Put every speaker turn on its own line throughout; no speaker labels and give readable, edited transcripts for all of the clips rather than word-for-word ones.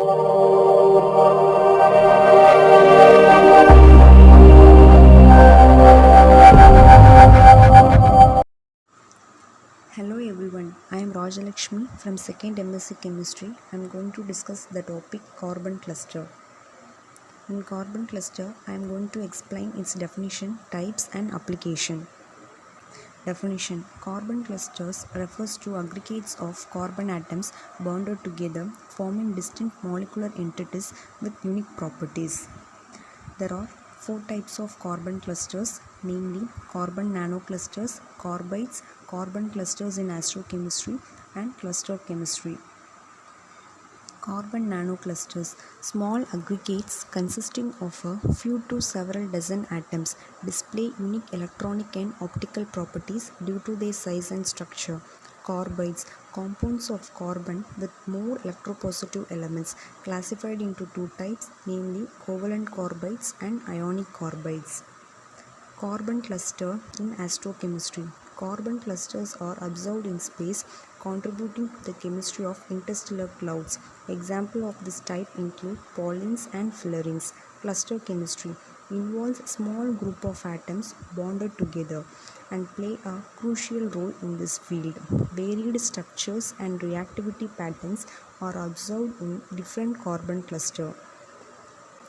Hello everyone, I am Rajalakshimi from 2nd M.Sc Chemistry. I am going to discuss the topic carbon cluster. In carbon cluster, I am going to explain its definition, types and application. Definition: carbon clusters refers to aggregates of carbon atoms bonded together forming distinct molecular entities with unique properties. There are four types of carbon clusters, namely carbon nanoclusters, carbides, carbon clusters in astrochemistry, and cluster chemistry. Carbon nanoclusters, small aggregates consisting of a few to several dozen atoms, display unique electronic and optical properties due to their size and structure. Carbides, compounds of carbon with more electropositive elements, classified into two types, namely covalent carbides and ionic carbides. Carbon cluster in astrochemistry. Carbon clusters are observed in space, contributing to the chemistry of interstellar clouds. Examples of this type include pollens and fullerenes. Cluster chemistry involves a small group of atoms bonded together and play a crucial role in this field. Varied structures and reactivity patterns are observed in different carbon clusters.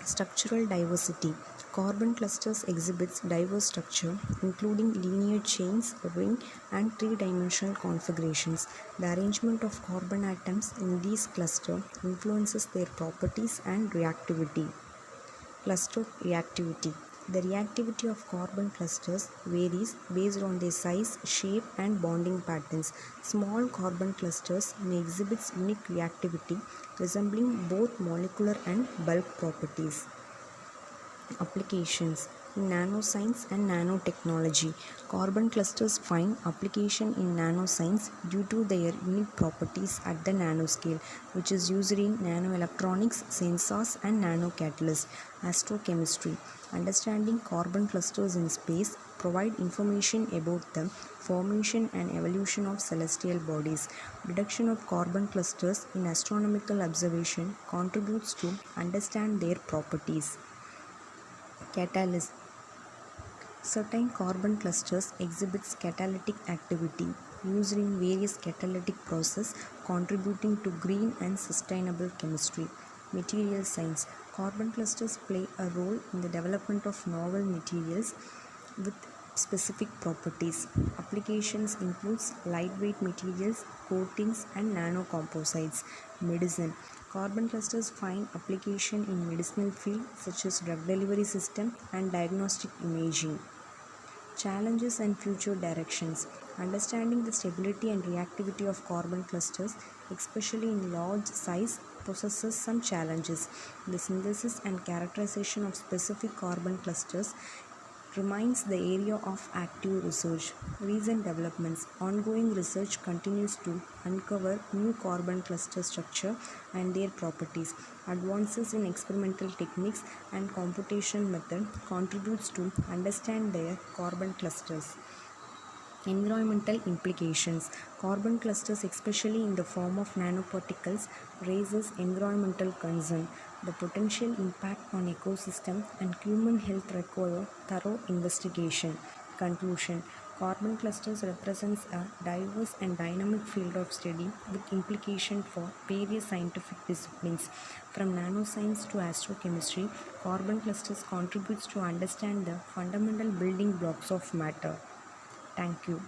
Structural diversity. Carbon clusters exhibits diverse structure, including linear chains, ring, and three-dimensional configurations. The arrangement of carbon atoms in these clusters influences their properties and reactivity. Cluster reactivity. The reactivity of carbon clusters varies based on their size, shape, and bonding patterns. Small carbon clusters may exhibit unique reactivity, resembling both molecular and bulk properties. Applications in nanoscience and nanotechnology. Carbon clusters find application in nanoscience due to their unique properties at the nanoscale, which is used in nanoelectronics, sensors, and nanocatalysts. Astrochemistry. Understanding carbon clusters in space provide information about the formation and evolution of celestial bodies. Detection of carbon clusters in astronomical observation contributes to understand their properties. Catalyst. Certain carbon clusters exhibits catalytic activity used in various catalytic processes contributing to green and sustainable chemistry. Material science. Carbon clusters play a role in the development of novel materials with specific properties. Applications includes lightweight materials, coatings and nanocomposites. Medicine. Carbon clusters find application in medicinal field such as drug delivery system and diagnostic imaging. Challenges and future directions. Understanding the stability and reactivity of carbon clusters, especially in large size, possesses some challenges. The synthesis and characterization of specific carbon clusters remains the area of active research. Recent developments. Ongoing research continues to uncover new carbon cluster structure and their properties. Advances in experimental techniques and computational method contributes to understand their carbon clusters. Environmental implications. Carbon clusters, especially in the form of nanoparticles, raises environmental concern. The potential impact on ecosystem and human health require thorough investigation. Conclusion. Carbon clusters represents a diverse and dynamic field of study with implication for various scientific disciplines. From nanoscience to astrochemistry, carbon clusters contributes to understand the fundamental building blocks of matter. Thank you.